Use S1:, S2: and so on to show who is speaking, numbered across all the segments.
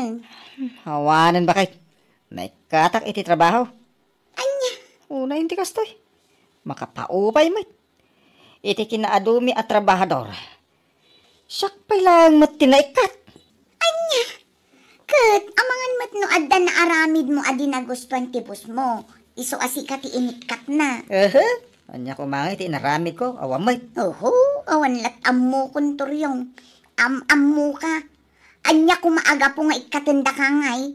S1: laang.
S2: Hawanan ba kay? Naikatak iti trabaho.
S1: Anya?
S2: Una hindi kastoy. Makapaupay mo. Iti kinaadumi at trabahador. Siyak pa lang mat tinaikat.
S1: Anya? Kat, amangan mat no adda na aramid mo adi na gustuan tipos mo. Iso asika ti inikat na.
S2: Anya ko mga iti naramid ko. Awamay.
S1: Oho, awan lat ammo kun turyong. Ammo ka. Anya ko maaga po nga ikatanda ka ngay.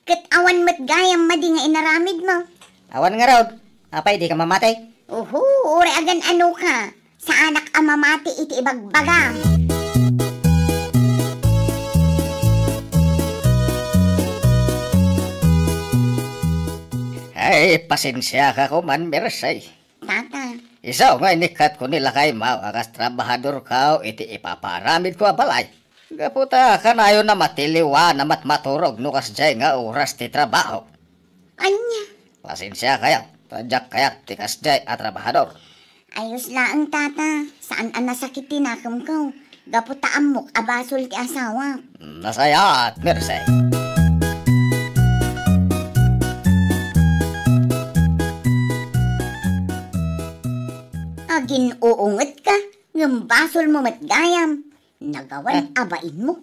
S1: Kat awan mat gayam madi nga inaramid mo.
S2: Awan nga raw. Apay di ka mamatay.
S1: Oho, uri agan ano ka. Sa anak amamati iti ibagbaga.
S2: Ay, pasensya ka ko man, Mersay.
S1: Tata.
S2: Isaw nga inikat ko nila kay Mau, akas trabahador ka, iti ipaparamid ko abalay. Gaputa ka na yun na matiliwa na matmaturog nukas jay nga oras ti trabaho.
S1: Anya?
S2: Pasensya kaya, tadyak kaya tikas jay at trabahador.
S1: Ayos laang tata. Saan ang nasakit tinakam ko? Gaputa amok abasol ti asawa.
S2: Nasaya at Mersay.
S1: Agin uungot ka. Ngambasol mo matgayam. Nagawan abain mo.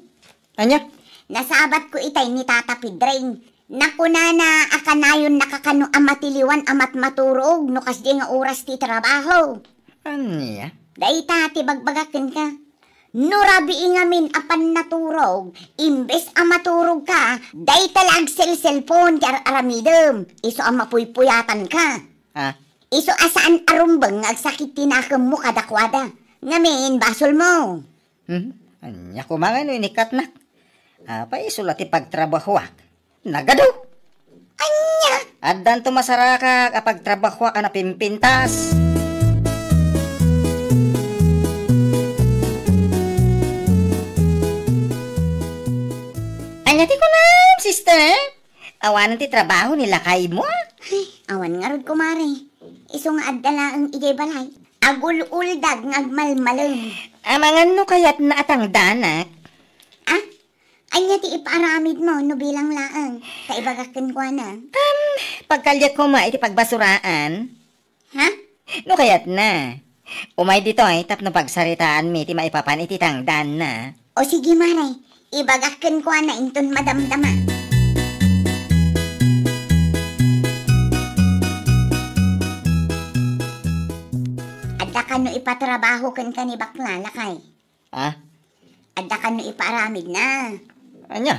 S2: Anya?
S1: Nasabat ko itay ni Tata Pidrain. Nakuna na akanayon nakakano amatiliwan amat maturog no kas di nga oras ti trabaho.
S2: Anya?
S1: Day tati bagbagakin ka. Nurabi ngamin apan naturog. Imbes amaturog ka, day talag cellphone ti aramidem. Iso amapuypuyatan ka.
S2: Ha?
S1: Iso asaan arumbang agsakit tinakam mo kadakwada. Ngamin basol mo.
S2: Anya ko mga no inikat na. Apay isulati pagtrabahuak. Nagado.
S1: Anya?
S2: Addan tumasaraka kapag trabaho ka na pimpintas. Anya ti ko na, sister. Awanan ti trabaho nila kay mo.
S1: Ay, awan nga rod kumari. Iso nga adala ang igay balay. Agul-uldag ng agmalmalong.
S2: Amangan no kayat na atang danak.
S1: Ah? Anya ti iparamid mo no bilang laang. Kaibagakin ko na.
S2: Pagkalyat ko ma iti pagbasuraan.
S1: Ha?
S2: No kayat na. Umay dito ay tap no pagsaritaan mi ti maipapan iti tangdan na.
S1: O sige maray. Ibagakin ko na inton madamdama. Adda ka no ipatrabaho kan ka ni bakla lakay.
S2: Ah?
S1: Adda ka no iparamid na.
S2: Anya?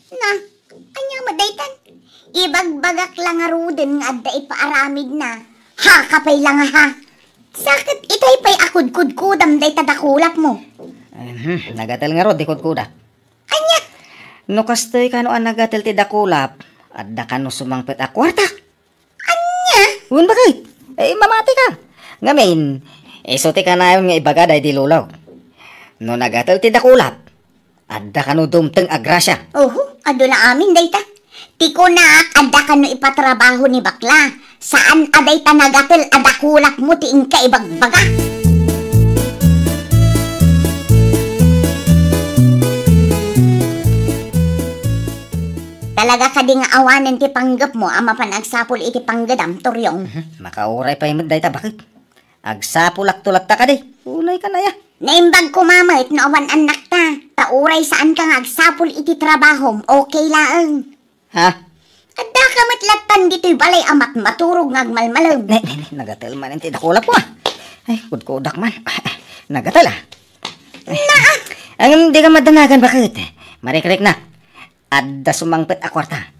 S1: Na, anya madaytan. Ibagbagak lang nga ruden nga adda ipaaramid na. Ha, kapay lang ha. Sakit itay pay akud-kud-kudam day tadakulap mo.
S2: Nagatal nga ro, dikot kuda.
S1: Anya?
S2: No kastoy ka no ang nagatal ti dakulap, adda ka no sumangpet a kwarta.
S1: Anya?
S2: Hun bakit? Mamati ka. Ngamin, isote ka na yun nga ibaga day dilulaw. No nagatal ti dakulap, adda ka no dumteng agrasya.
S1: Oho, ado na amin dayta. Tiko na adda ka no ipatrabaho ni bakla. Saan aday tanagatel adakulap mo ti ingka ibagbaga. Talaga ka di nga awanen ti panggap mo ama panagsapol iti panggadam turyong.
S2: Makauray pa yung dayta, bakit? Agsapulak-tulak ta ka di. Ulay ka na ya.
S1: Naimbag ko mamait no awan anak ta. Tauray saan ka nga agsapol iti trabahom, okay laang.
S2: Ha?
S1: Adda ka matlatan dito'y balay amat maturog ngagmalmalam.
S2: Nagatal man yung dakulap mo ah. Ay, kudkudak man. Nagatal ah. Ang di ka madanagan, bakit? Marikrik na. Adda sumangpet a kwarta.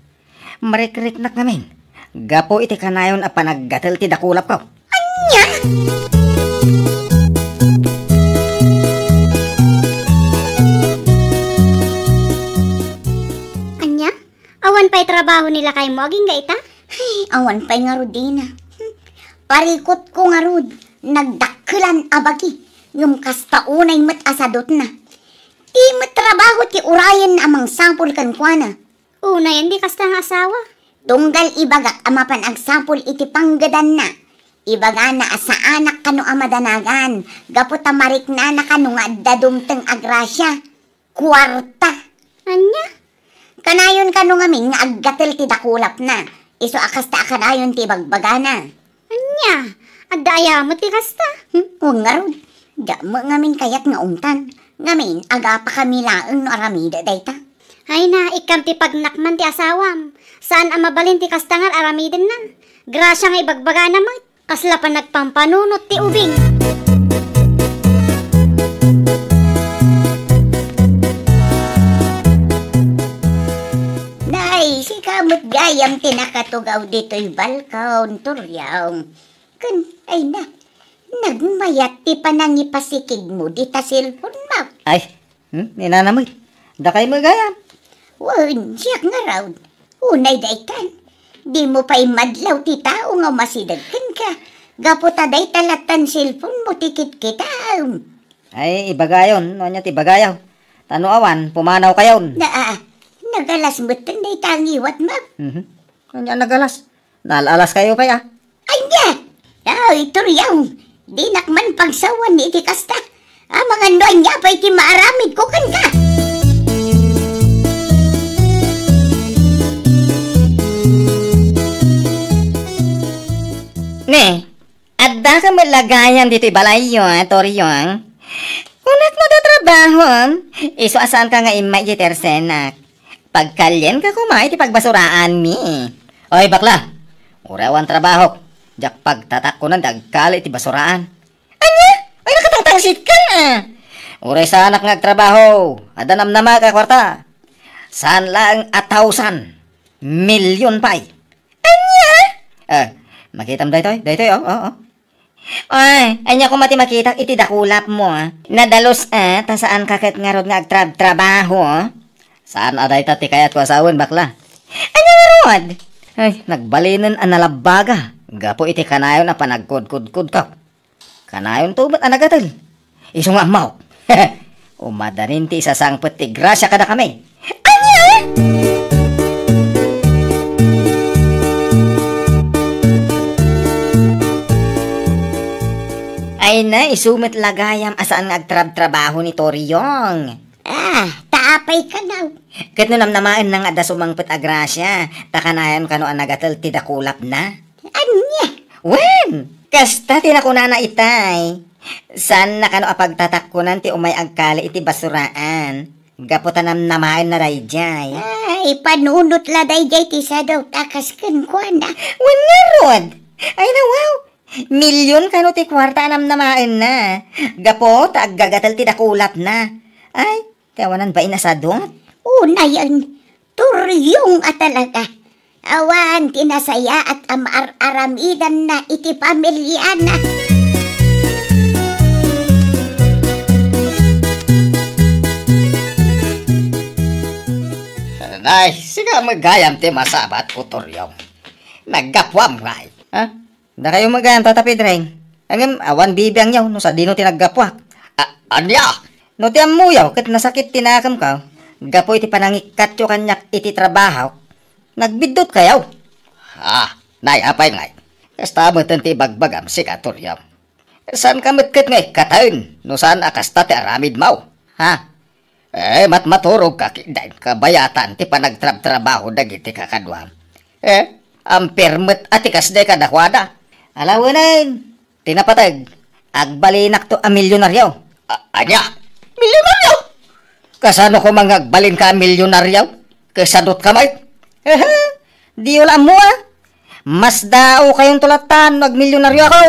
S2: Marikrik na namin. Gapo iti kanayon a panaggatal ti dakulap ko.
S1: Anya?
S3: Anya? Awan pa'y trabaho nila kay mo, aging gaita?
S1: Ay, awan pa'y nga rodina. Parikot ko nga rod. Nagdakkelan abagi. Yung kastaunay mat asadot na. Di matrabaho ti urayan amang sampol kan kwa na.
S3: Una yan, di kasta nga asawa.
S1: Tunggal ibagak amapan agsampol iti panggadan na. Ibaga na asa anak kano amadanagan. Gaputa marik na kano nga dadumteng agrasya. Kwarta.
S3: Anya?
S1: Kanayon ka nung amin nga aggatil ti dakulap na. Iso akas ta kanayon ti bagbagana.
S3: Anya, agdaya mo ti kasta.
S1: Huwag nga ron. Da mo ngamin kayat nga umtan. Ngamin, aga pa kami laang no aramida dayta.
S3: Ay na, ikam ti pagnakman ti asawam. Saan ang mabalin ti kastangar aramiden na? Grasya nga ibagbaga naman. Kasla pa nagpampanunot ti ubing.
S1: Nay, si kamot gayam tinakatugaw dito'y balkaw, turyaw. Kun, ay na. Nagmayat ti panangipasikig mo di ta cellphone mo.
S2: Ay, ninanamoy. Da kayo magayam.
S1: Wan, siyak nga raw. Unay daytan. Di mo pa imadlaw ti tao nga masidagkan ka. Gaputa day talatan cellphone mo tikit kita.
S2: Ay, ibagayon. No niya ti bagayaw. Tano awan, pumanaw kayon.
S1: Nagalas mo day tangiwat mo.
S2: Kanya nagalas. Nalalas kayo pa ya.
S1: Anya! Ay, turyaw. Di nakman pagsawan ni iti kasta. Mga noan niya pa iti maaramid ko kan ka.
S2: Ne, adda ka malagayan dito'y balayo, Toryong. Kunat mo da trabahon, iso asan ka nga imay jitersenak. Pagkalyen ka kumay, ti pagbasuraan mi. Oy, bakla, urawan trabaho. Jak pagtatak ko ng dagkali ti basuraan. Anya? Ay, nakatangtangsit ka na. Uray sa anak nga trabaho, adanam nama ka kwarta. Saan lang 1,000 milyon pay. Anya? Makitam daytoy, oh. Ay, anya ko mati makita iti dakulap mo, Nadalos, ta saan kakit nga rod nga agtrabaho, Saan aday ta ti kayat ko asawon, bakla? Anya nga rod? Ay, nagbalinan ang nalabaga. Gapo iti kanayon na panagkod-kod-kod ka. Kanayon to ba't anagatal? Isong amaw. Umadanin ti isasangpet ti grasya kada kami. Anya? Ay na, isumit lagayam asaan nga agtrab-trabaho ni Toryong.
S1: Taapay ka daw.
S2: Kat no namnamaan nang ada sumangpet agrasya, takanayon kano ang nagatal ti dakulap na.
S1: Anya?
S2: Wen, kasta tinakuna na itay. San na kano apagtatakunan ti umay agkali iti basuraan. Gaputanam namain na rayjay.
S1: Ay, panunot la dayjay ti sadaw takas kan kuana.
S2: Wen nga rod. Ay na wow. Milyon kano ti kwarta anam namain na. Gapo, taagagatal ti dakulap na. Ay, kawanan ba inasadot?
S1: Una yan, turyong at talaga. Awan, tinasaya at aramidan na iti pamilya na.
S2: Ay, siga magayam ti masabat po, Toryong. Naggapwam ngay. Ha? Da kayo magayam tatapidreng. Angem, awan bibiyang yaw, no sa dino tinaggapwak. Anya? No ti amuyaw, kat nasakit tinakam ka. Gapo iti panangikat yo kanyak iti trabaho. Nagbidot kayaw. Nay, apay ngay. Kasta mo ti bagbagam si Toryong. Saan ka matkat ngay katayon, no saan akasta ti aramid mau? Ha? Maturog ka kidain kabayatan ti panagtrab-trabaho dagiti kakadwam. Ang permit atikas de kadakwada. Alawanan, tinapatag, agbalinak to a milyonaryaw. Anya? Milyonaryaw? Kasano ko mangagbalin ka a milyonaryaw? Kasadot kamay? Di wala mo Mas dao kayong tulatan, magmilyonaryo ako.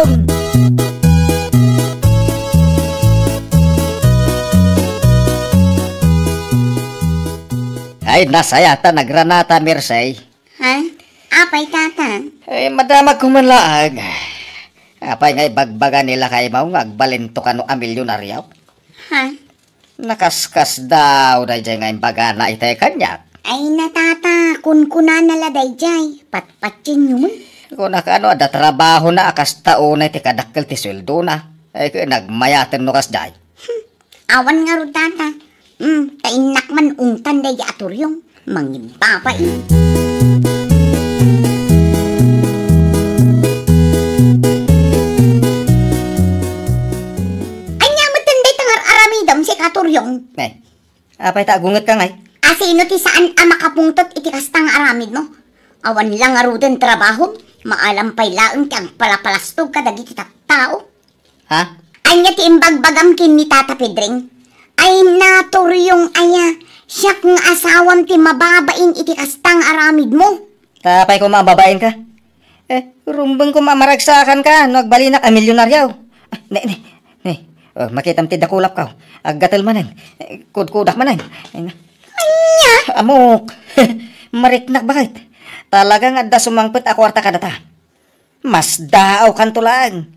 S2: Ay, nasayata, nagranata, Mirsay.
S1: Ha? Apay tata?
S2: Ay, madamag kumanlaag. Apay ngay bagbaga nila kay mau ngagbalin to kano a milyonaryaw.
S1: Ha?
S2: Nakaskas daw na dyan ngay baga na itay kanyak.
S1: Ay natata, kun-kuna nala dayjay. Patpatsin yun.
S2: Kung nakano, ada trabaho na akas taon na iti kadakkel ti sweldo na. Ay, nagmayaten no kas day.
S1: Awan nga ro tata. Tainak man ungtan day aturyong. Mangibaba Anya matanday tangar aramidam si katuryong.
S2: Apay ta, gunget ka ngay.
S1: Asino ti saan ang makapungtot iti kastang aramid mo? Awan lang arudan trabaho, maalampay laeng ti ang palapalastog kadagiti tao.
S2: Ha?
S1: Anya ti imbagbagam kin ni Tata Pedring. Ay naturyong aya, siya kung asawam ti mababain iti kastang aramid mo.
S2: Tapay ko mababain ka. Rumbang ko mamaragsakan ka, no agbalinak a milyonaryaw. Makitam ti dakulap ka. Aggatal manan. Kudkudak manan.
S1: Anya?
S2: Amok. Mariknak bakit? Talagang adda sumangpet a kwarta ka data. Mas daaw kan tulang.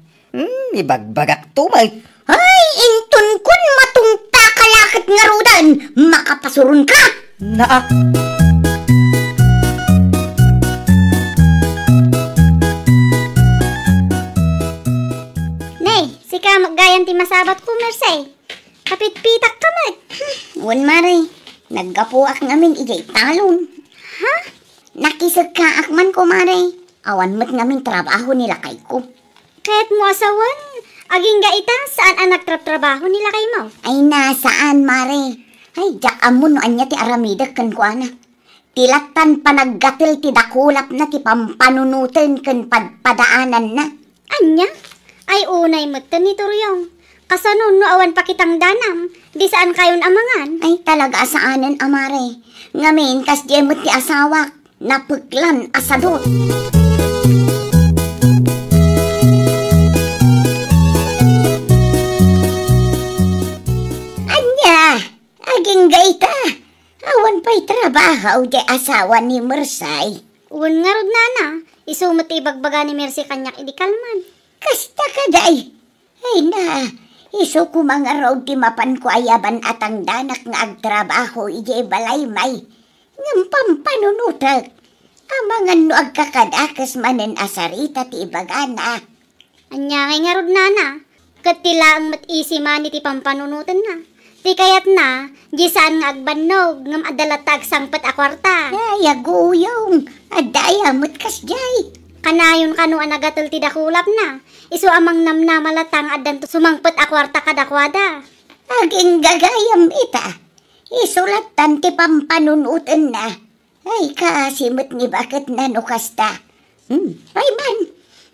S2: Ibagbagak tumay.
S1: Ay, intun kun matungta kalakit nga rudan, makapasurun ka!
S2: Naak.
S3: Nay, sika maggayan ti masabat ko, Mersay. Kapit-pitak ka mat.
S1: Wan mare, naggapuak ngamin ijay talon.
S3: Ha?
S1: Nakisag ka akman ko mare, awan mo't ngamin trabaho nila kay ko.
S3: Kahit mo asawan, aging gaita, saan ang nagtrabaho nila kay mo?
S1: Ay nasaan mare? Ay, jak amon no anya ti aramidag kan ko ana. Tilatan panaggatil ti dakulap na ti pampanunutin kan padaanan na.
S3: Anya? Ay unay mo ni Turyong. Kasanon no awan pa kitang danam, di saan kayon amangan?
S1: Ay talaga saanan amare. Ngamin kas jemot ti asawak, napaglan asadot. Aging gaita, awan pa'y trabaho di asawa ni Mersay.
S3: Uwan nga rod nana, isumot ibagbaga ni Mercy kanyak idikalman.
S1: Kasta ka day. Ay na, iso ko mga raw ti mapan ko ayaban at ang danak nga agtrabaho ije balay may. Ngam pampanunutag. Amangan no agkakadakas manen asarita ti ibagana.
S3: Anya nga rod nana, katila ang matisi man iti pampanunutan na. Di kayat na, di saan nga agbanog, ngam adalatag sangpet a kwarta.
S1: Ay, aguyong, adayamot kas jay.
S3: Kanayon kanu anagatul ti dakulap na, iso amang namnamalatang adan sumangpet a kwarta kadakwada.
S1: Aging gagayam ita, isulatan ti pampanunutan na. Ay, kasimot ni bakit nanukasta. Ay man,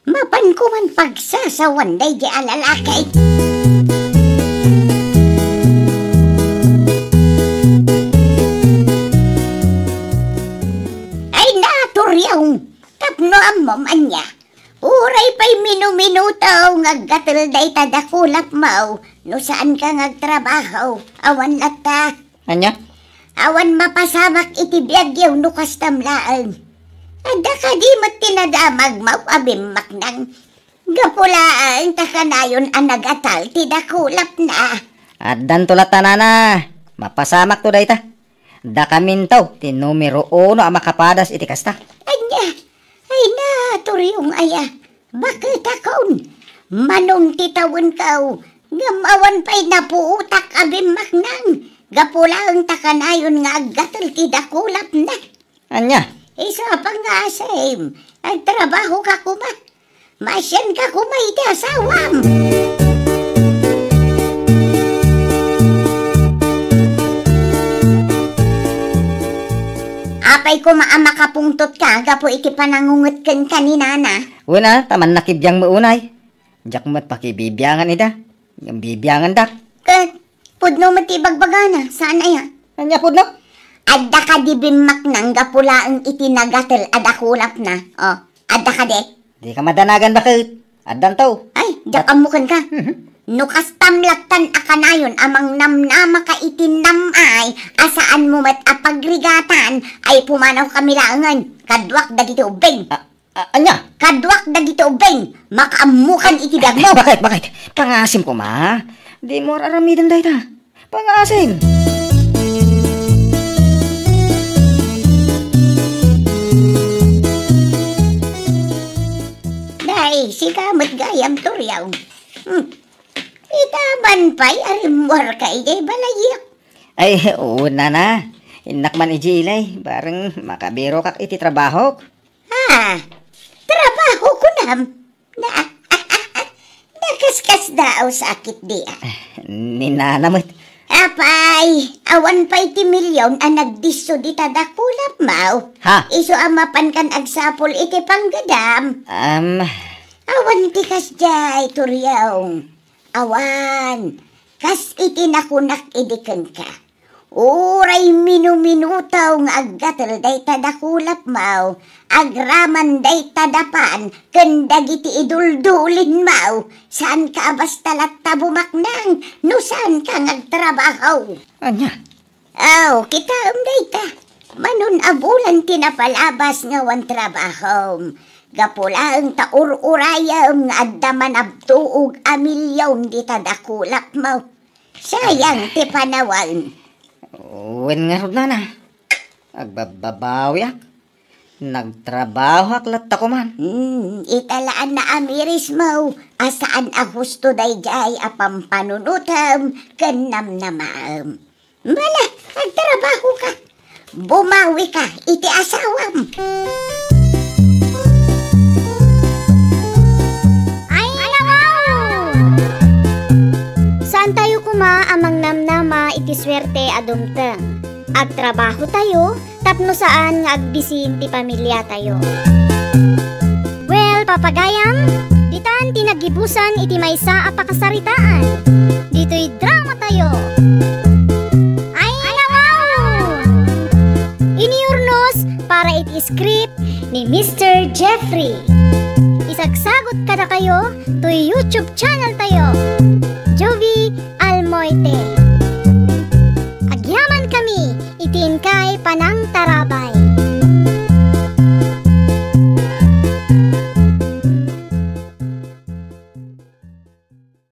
S1: mapan ko man pagsasawan day di alalakay. Yung tapno ang mamanya. Uray pa'y minu-minuto ngaggatil day tadakulap mo. No saan ka ngagtrabaho? Awan lata.
S2: Anya?
S1: Awan mapasamak iti biyagyaw no kastamlaan. Ada ka di mo't tinadamag mo abimmak nang gapulaan takanayon ang nagatal ti dakulap na.
S2: Addan tulatan na. Mapasamak to day ta. Da kamintaw, ti numero 1 ang makapadas iti kasta.
S1: Anya, ay naturyong aya. Bakit akon? Manong titawon kao. Ngamawan pa'y napuutak abimak nang. Gapula ang takanayon nga aggatal ti dakulap na.
S2: Anya?
S1: Isa pang nga same. Agtrabaho ka kuma. Masyan ka kuma iti asawam. Apay ko makapungtot ka, gapo iti panangungot kan kanina na.
S2: Una, taman nakibyang maunay. Diyak mo't pakibibiyangan ida. Yung bibiyangan dak.
S1: Kat, pudno matibagbagana, saan aya?
S2: Anya pud no?
S1: Adda ka di bimak nang gapulaang itinagatel adakulap na. O, adda ka de.
S2: Di ka madanagan bakit? Addan to.
S1: Ay, dakamukan ka. Nukas tamlatan akanayon amang namnama ka itinamay asaan mo mat apagrigatan ay pumanaw kamilangan kadwak dagiti ubeng.
S2: Anya?
S1: Kadwak dagiti ubeng makaamukan itibag mo.
S2: Bakit? Pangasim ko ma. Di mo aramidan day ta. Pangasim.
S1: Day, si kamot gayam turyaw. Itaban pa'y arimwar ka ijay balayak.
S2: Ay, una na. Inak man ijilay. Barang makabiro kak iti trabaho.
S1: Ha, trabaho ko nam. Nakaskas daw sakit di.
S2: Ninanamot.
S1: Apay, awan pa'y ti milyon ang nagdiso di tadakulap mau.
S2: Ha?
S1: Iso amapan kan agsapol iti panggadam. Awan ti kasjay, turyaw. Awan, kas iti nakunak idikan ka. Uray minuminutaw nga aggatal day tadakulap mau. Agraman day tadapan, kandag iti iduldulin mau. Saan ka abastalat tabumaknang, no saan ka ngagtrabaho.
S2: Anya?
S1: Kita day ta. Manon abulan tinapalabas nga wan trabaho. Gapula ang taur-urayam nga addaman abtuog amilyon di tadakulap mau. Sayang ti panawan.
S2: Wen nga rod na. Agbababawi ak. Nagtrabaho aklat ako man.
S1: Italaan na amiris mo. Asaan a husto day jay apam panunutam kanam namam. Bala, agtrabaho ka. Bumawi ka, iti asawam.
S3: Ay, saan tayo kuma amang namnama iti swerte adumteng? Agtrabaho tayo, tapno saan nga agbisin ti pamilya tayo. Well, papagayam, ditan tinagibusan iti maysa a pakasaritaan. Dito'y drama tayo. Ay, iniurnos para iti script ni Mr. Jeffrey. Isagsagot kada kayo to YouTube channel tayo.